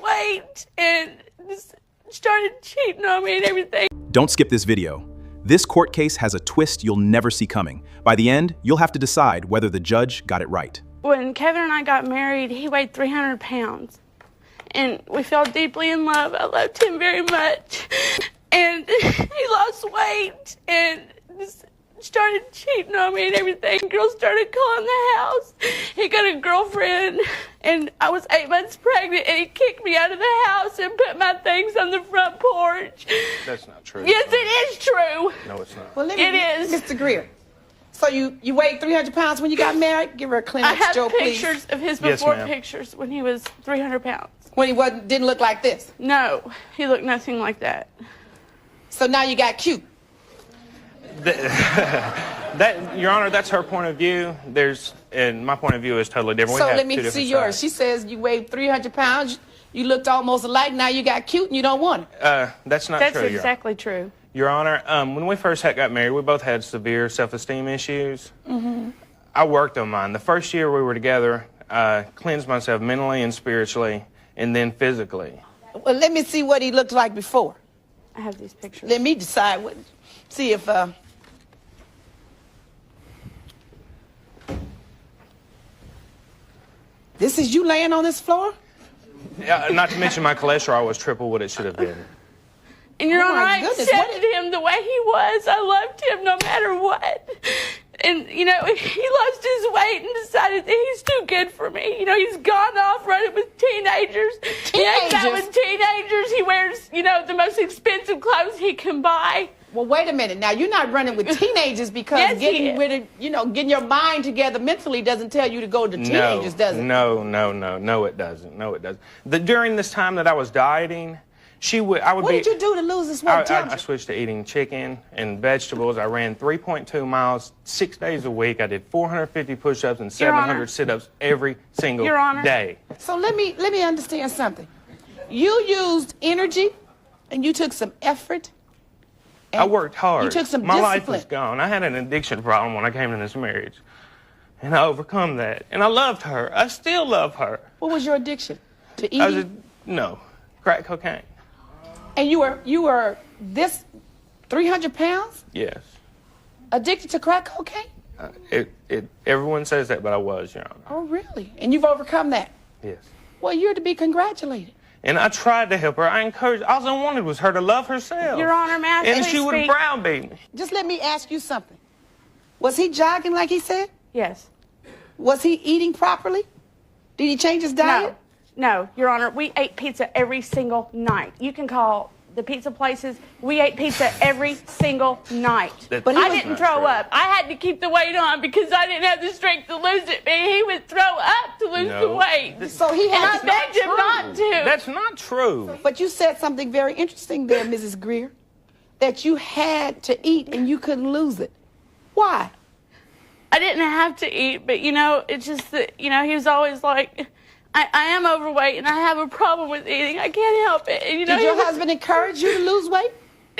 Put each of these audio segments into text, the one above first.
weight and just started cheating on me and everything. Don't skip this video. This court case has a twist you'll never see coming. By the end, you'll have to decide whether the judge got it right. When Kevin and I got married, he weighed 300 pounds. And we fell deeply in love. I loved him very much. And he lost weight and just started cheating on me and everything. Girls started calling the house. He got a girlfriend, and I was 8 months pregnant, and he kicked me out of the house and put my things on the front porch. That's not true. Yes, it is true. No, it's not. Well, It is. Mr. Greer. So you weighed 300 pounds when you got married? Give her a I Kleenex, have Joe, please. pictures of his Yes, before ma'am. pictures when he was 300 pounds. When he didn't look like this. No, he looked nothing like that. So now you got cute. Your Honor, that's her point of view. And my point of view is totally different. So we have let two me different see yours. sides. She says you weighed 300 pounds. You looked almost alike. Now you got cute and you don't want it. That's not That's true, Your Honor. exactly true. Your Honor, when we first got married, we both had severe self-esteem issues. Mm-hmm. I worked on mine. The first year we were together, I cleansed myself mentally and spiritually, and then physically. Well, let me see what he looked like before. I have these pictures. Let me decide what. See if. This is you laying on this floor? Not to mention my cholesterol was triple what it should have been. And Your Oh, Honor, my I goodness, accepted him the way he was. I loved him no matter what. And, you know, he lost his weight and decided that he's too good for me. You know, he's gone off running with teenagers. He hangs out with teenagers. He wears, you know, the most expensive clothes he can buy. Well, wait a minute. Now, you're not running with teenagers because Yes, he getting is. rid of, you know, getting your mind together mentally doesn't tell you to go to teenagers, does it? No, it doesn't. No, it doesn't. During this time that I was dieting, What did you do to lose this weight? I switched to eating chicken and vegetables. I ran 3.2 miles 6 days a week. I did 450 push-ups and Your 700 Honor. sit-ups every single Your Honor. day. So let me understand something. You used energy, and you took some effort. I worked hard. You took some My life discipline. was gone. I had an addiction problem when I came into this marriage. And I overcome that. And I loved her. I still love her. What was your addiction? To I was eating? no, crack cocaine. And you were this 300 pounds Yes. addicted to crack cocaine? Everyone says that, but I was, Your Honor. Oh, really? And you've overcome that? Yes. Well, you're to be congratulated. And I tried to help her. I encouraged. All I wanted was her to love herself. Your Honor, may I And please she would speak? browbeat me. Just let me ask you something. Was he jogging like he said? Yes. Was he eating properly? Did he change his diet? No, Your Honor, we ate pizza every single night. You can call the pizza places. We ate pizza every single night. But I didn't throw up. I had to keep the weight on because I didn't have the strength to lose it. And he would throw up to lose the weight. So he And I had begged him not to. That's not true. But you said something very interesting there, Mrs. Greer, that you had to eat and you couldn't lose it. Why? I didn't have to eat, but, you know, it's just that, you know, he was always like, I am overweight and I have a problem with eating. I can't help it. And, you know, Did your husband encourage you to lose weight?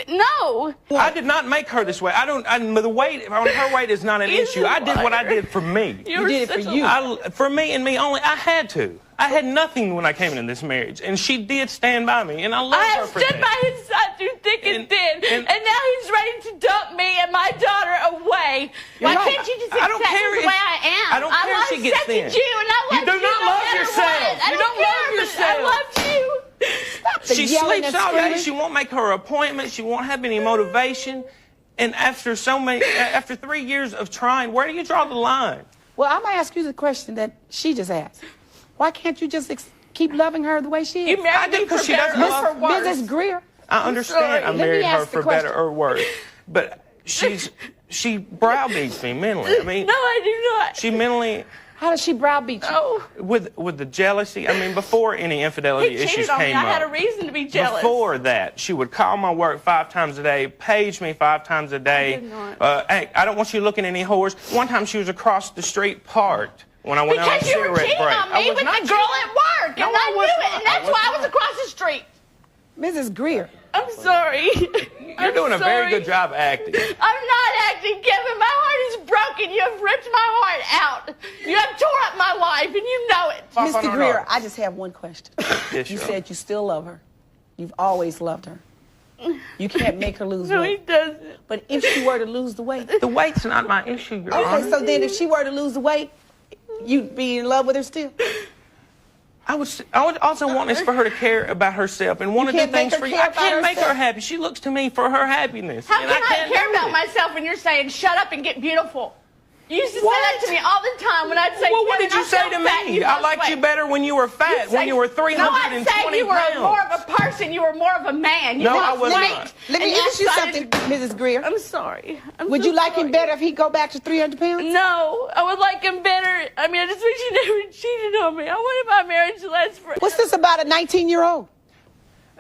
No. I did not make her this way. The weight on her weight is not an He's issue. a I did what I liar. did for me. You did it for such a you. liar. For me and me only. I had to. I had nothing when I came into this marriage, and she did stand by me, and I love I her have for stood that. by his side through thick and thin, and and- now he's ready to dump me and my daughter away. Why right. can't you just I accept don't me care the if- way I am? I don't care if she gets accepted thin. you, and I You love do you not no love matter yourself. what. I You don't don't love care, but yourself. I loved you. The She yelling sleeps and all day. screaming. She won't make her appointment. She won't have any motivation. And after 3 years of trying, where do you draw the line? Well, I'm going to ask you the question that she just asked. Why can't you just keep loving her the way she is? You married I do me because for she better doesn't or for love- worse. Mrs. Greer, I understand sorry. I Let me married her ask the for better question. or worse, but she browbeats me mentally. I mean, No, I do not. she mentally how does she browbeat you? Oh, with the jealousy. I mean, before any infidelity he issues cheated on me. came I had a up. reason to be jealous. Before that, she would call my work 5 times a day, page me 5 times a day. I did not. Hey, I don't want you looking at any whores. One time she was across the street parked when I went out on a Because you were cigarette cheating break. on I me was with not the girl cheating. at work, No, and I I was knew not. it, and that's I was why I was not. across the street. Mrs. Greer, I'm sorry. You're doing a very good job acting. I'm not acting, Kevin. My heart is broken. You have ripped my heart out. You have tore up my life, and you know it. Mr. Greer, I just have one question. Yes, You sure. said you still love her. You've always loved her. You can't make her lose No, he weight. doesn't. But if she were to lose the weight, The weight's not my issue, Your okay, Honor. so then if she were to lose the weight, you'd be in love with her still? I would also want is for her to care about herself and want to do can't make things her for you. care I about can't make her herself. happy. She looks to me for her happiness. How and can I can't care do about it. myself when you're saying shut up and get beautiful? You used to say What? that to me all the time when I'd say, Well, what Kevin, did you I say feel to fat, me? I lost liked you weight. better when you were fat, You'd when say- you were No, 320 I'd say you were pounds. more of a person. You were more of a man. You No, lost I was weight. not. Let me And ask you decided- something, Mrs. Greer. I'm sorry. Would you like him better if he go back to 300 pounds? No, I would like him better. I mean, I just wish he never cheated on me. I wanted my marriage to last forever. What's this about a 19-year-old?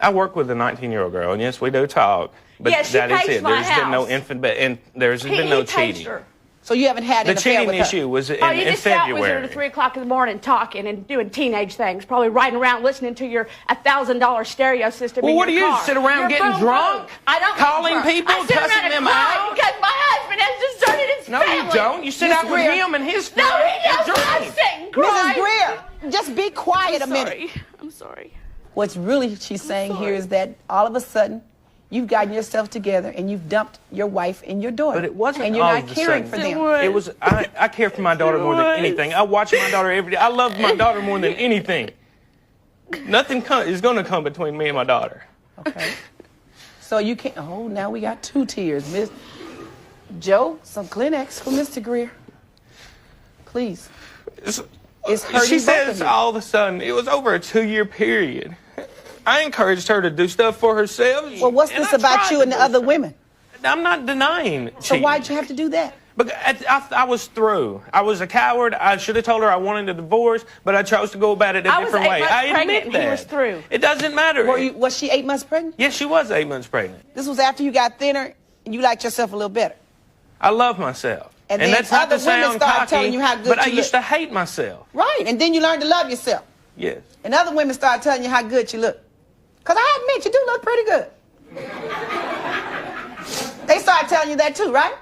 I work with a 19-year-old girl, and yes, we do talk. But Yeah, she that is pays it. my There's been no house. infant, and there's been no he pays cheating. her. So you haven't had The an affair cheating with her? issue was You in just sat with her February. at 3 o'clock in the morning talking and doing teenage things, probably riding around listening to your $1,000 stereo system Well, in what do your you car. sit around You're getting boom, drunk? boom. I don't get Calling drunk. people, I sit around cussing and them cry out? because my husband has deserted his No, family. you don't. You sit Miss out with Greer. him and his No, friends he and doesn't. I drink. sit and cry. Mrs. Greer, just be quiet a I'm minute. sorry. I'm sorry. What's really she's saying here sorry. is that all of a sudden you've gotten yourself together and you've dumped your wife and your daughter. But it wasn't and you're all not of a caring sudden. for It them. was. It was. I care for my daughter more than anything. I watch my daughter every day. I love my daughter more than anything. Nothing is going to come between me and my daughter. Okay. So you can't. Oh, now we got 2 tears, Miss Joe. Some Kleenex for Mr. Greer, please. It's hurting She both says of you. all of a sudden it was over a 2-year period. I encouraged her to do stuff for herself. Well, what's and this I about tried you to and the do other stuff. women? I'm not denying. So cheating. why'd you have to do that? Because I was through. I was a coward. I should have told her I wanted a divorce, but I chose to go about it a I was different 8 way. months I pregnant admit and that. he was through. It doesn't matter. Was she 8 months pregnant? Yes, she was 8 months pregnant. This was after you got thinner and you liked yourself a little better. I love myself. And then that's not other to women sound start cocky, telling you how good but I you used look. to hate myself. Right. And then you learned to love yourself. Yes. And other women start telling you how good you look. Because I admit you do look pretty good. They start telling you that too, right?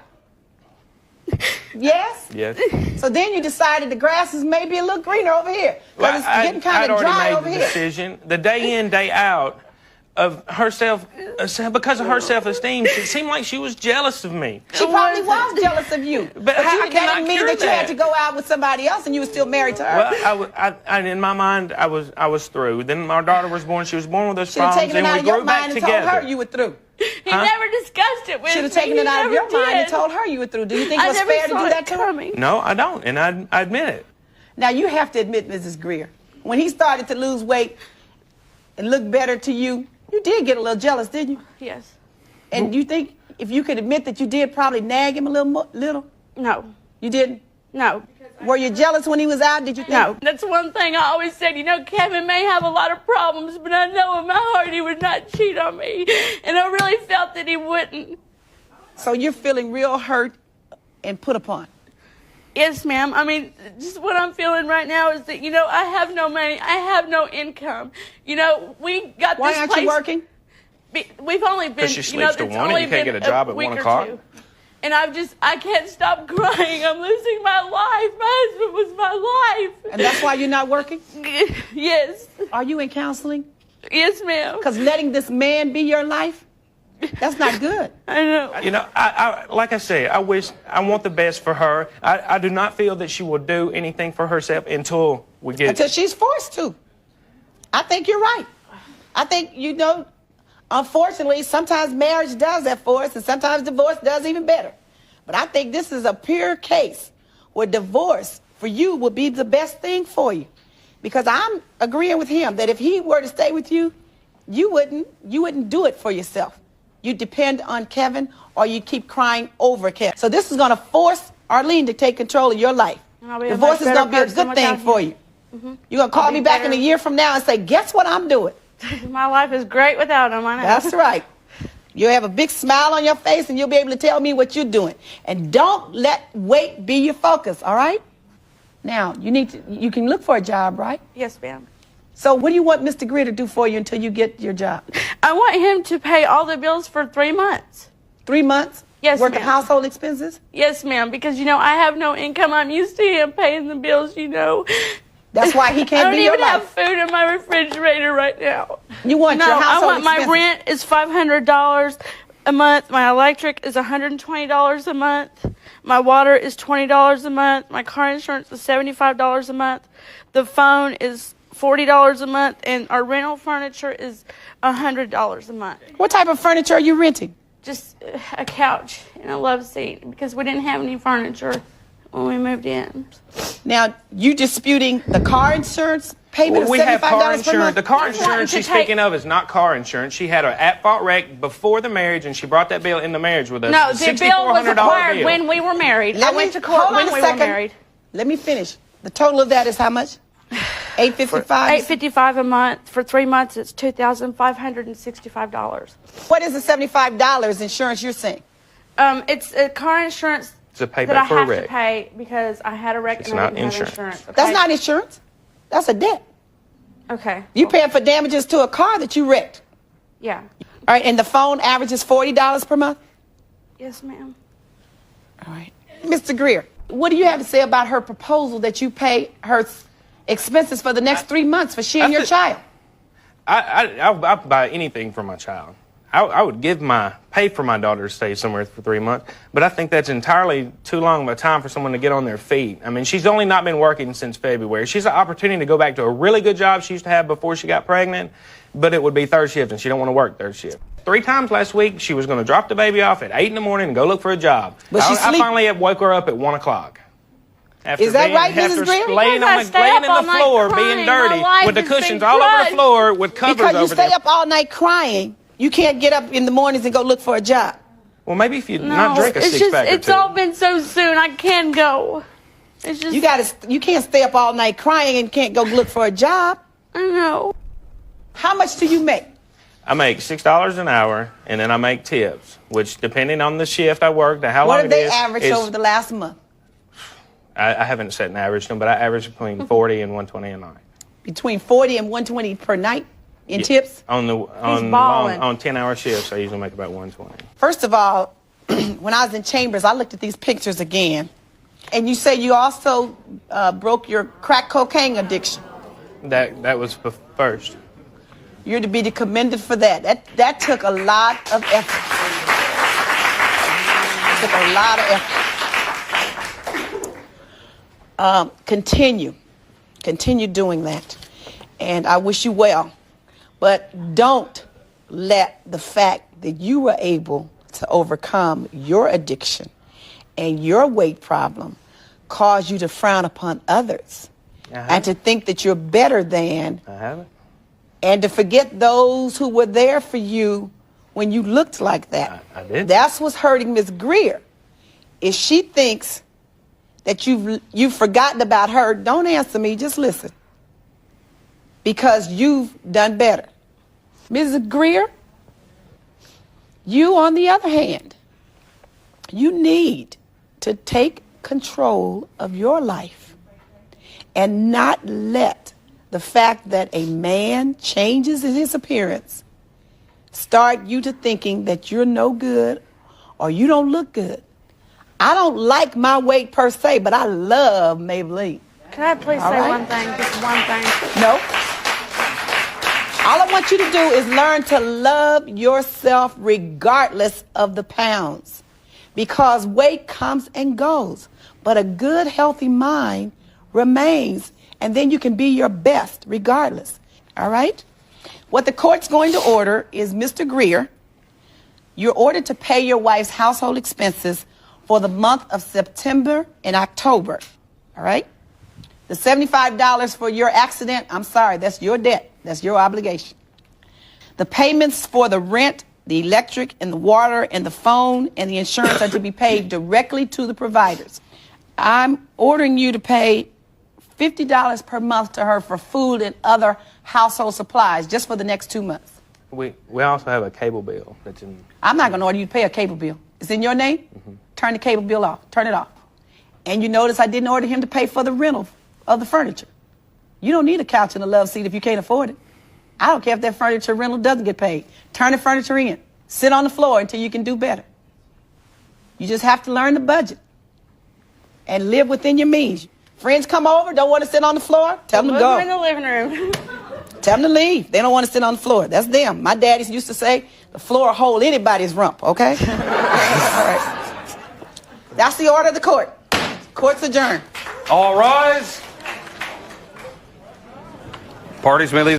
Yes? Yes. So then you decided the grass is maybe a little greener over here. Because it's getting kind I'd of already dry made over the here. decision, the day in, day out, of herself, because of her self-esteem, it seemed like she was jealous of me. She probably was jealous of you. But how you, can that I didn't mean cure that you had that? to go out with somebody else and you were still married to her. Well, in my mind, I was through. Then my daughter was born. She was born with those Should have problems, taken it and out we of your grew back mind and together. told her you were through. He never discussed it with me. Should have taken He it out of your never mind and did. told her you were through. Do you think it I was never fair to saw do it that to her? coming. No, I don't, and I admit it. Now, you have to admit, Mrs. Greer, when he started to lose weight and look better to you, you did get a little jealous, didn't you? Yes. And you think if you could admit that you did probably nag him a little? No. You didn't? No. Were you jealous when he was out? Did you think? No. That's one thing I always said. You know, Kevin may have a lot of problems, but I know in my heart he would not cheat on me. And I really felt that he wouldn't. So you're feeling real hurt and put upon. Yes, ma'am. I mean, just what I'm feeling right now is that, you know, I have no money. I have no income. You know, we got Why this aren't place. you working? We've only been, she you know, sleeps till it's 1 and only you can't been get a job at week 1 or o'clock? two. And I can't stop crying. I'm losing my life. My husband was my life. And that's why you're not working? Yes. Are you in counseling? Yes, ma'am. Because letting this man be your life, that's not good. I know. You know, like I said, I want the best for her. I do not feel that she will do anything for herself until we get. Until she's forced to. I think you're right. I think, you know, unfortunately, sometimes marriage does that for us, and sometimes divorce does even better. But I think this is a pure case where divorce for you would be the best thing for you. Because I'm agreeing with him that if he were to stay with you, you wouldn't do it for yourself. You depend on Kevin, or you keep crying over Kevin. So this is going to force Arlene to take control of your life. I'll be a Divorce much is going to be a better person good thing without for him. you. You're going to call I'll me be back in a better. year from now and say, guess what I'm doing? My life is great without him. I know. That's right. You'll have a big smile on your face, and you'll be able to tell me what you're doing. And don't let weight be your focus, all right? Now, you can look for a job, right? Yes, ma'am. So what do you want Mr. Greer to do for you until you get your job? I want him to pay all the bills for 3 months. 3 months? Yes, Working ma'am. household expenses? Yes, ma'am, because, I have no income. I'm used to him paying the bills, That's why he I can't don't be your even have life. food in my refrigerator right now. You want your I household want my expenses. rent is $500 a month. My electric is $120 a month. My water is $20 a month. My car insurance is $75 a month. The phone is $40 a month, and our rental furniture is $100 a month. What type of furniture are you renting? Just a couch and a love seat because we didn't have any furniture when we moved in. Now, you disputing the car insurance payment of We have car $75 per insurance. month? The car Wanting insurance to she's take- speaking of is not car insurance. She had an at-fault wreck before the marriage, and she brought that bill in the marriage with us. No, the bill was $6,400 acquired bill. when we were married. Let I me- went to court hold on when a we were second. married. Let me finish. The total of that is how much? $855? $855 a month. For 3 months, it's $2,565. What is the $75 insurance you're saying? It's a car insurance It's a payback that I for a have wreck. to pay because I had a wreck It's and I not didn't have insurance. insurance. Okay? That's not insurance. That's a debt. Okay. You're paying for damages to a car that you wrecked. Yeah. All right, and the phone averages $40 per month? Yes, ma'am. All right. Mr. Greer, what do you have to say about her proposal that you pay her expenses for the next 3 months for she and your child? I'll buy anything for my child. I would pay for my daughter to stay somewhere for 3 months, but I think that's entirely too long of a time for someone to get on their feet. I mean, she's only not been working since February. She's an opportunity to go back to a really good job she used to have before she got pregnant, but it would be third shift, and she don't want to work third shift. 3 times last week, she was going to drop the baby off at 8 in the morning and go look for a job. But I she's sleep- finally woke her up at 1 o'clock. Is that right, Mrs. Greer? Laying Because I on stay laying up in all the night floor, crying. being My dirty, life with the has been cushions all over the crushed. floor, with covers Because you over stay them. up all night crying, you can't get up in the mornings and go look for a job. Well, maybe if you No, not drink a it's six-pack or it's two. all been so soon. I can't go. It's just, You can't stay up all night crying and can't go look for a job. I know. How much do you make? I make $6 an hour, and then I make tips, which depending on the shift I work, and how long What did it they is, average is- over the last month? I haven't set an average, but I average between 40 and 120 a night. Between 40 and 120 per night in tips? On balling. 10-hour shifts, I usually make about 120. First of all, when I was in Chambers, I looked at these pictures again. And you say you also broke your crack cocaine addiction. That was first. You're to be commended for that. That took a lot of effort. Took a lot of effort. Continue doing that. And I wish you well. But don't let the fact that you were able to overcome your addiction and your weight problem cause you to frown upon others and to think that you're better than, I haven't. and to forget those who were there for you when you looked like that. I did. That's what's hurting Miss Greer. If she thinks that you've forgotten about her, don't answer me, just listen. Because you've done better. Mrs. Greer, you, on the other hand, you need to take control of your life and not let the fact that a man changes in his appearance start you to thinking that you're no good or you don't look good. I don't like my weight per se, but I love Maybelline. Can I please All say right. one thing? Just one thing. No. All I want you to do is learn to love yourself regardless of the pounds. Because weight comes and goes, but a good, healthy mind remains, and then you can be your best regardless. All right? What the court's going to order is, Mr. Greer, you're ordered to pay your wife's household expenses for the month of September and October. All right? The $75 for your accident, I'm sorry, that's your debt. That's your obligation. The payments for the rent, the electric, and the water, and the phone, and the insurance are to be paid directly to the providers. I'm ordering you to pay $50 per month to her for food and other household supplies just for the next 2 months. We also have a cable bill that's in. I'm not going to order you to pay a cable bill. It's in your name? Mm-hmm. Turn the cable bill off. Turn it off. And you notice I didn't order him to pay for the rental of the furniture. You don't need a couch and a love seat if you can't afford it. I don't care if that furniture rental doesn't get paid. Turn the furniture in. Sit on the floor until you can do better. You just have to learn the budget and live within your means. Friends come over, don't want to sit on the floor, tell them to go. We're in the living room. Tell them to leave. They don't want to sit on the floor. That's them. My daddy used to say, the floor will hold anybody's rump, okay? All right. That's the order of the court. Court's adjourned. All rise. Parties may leave.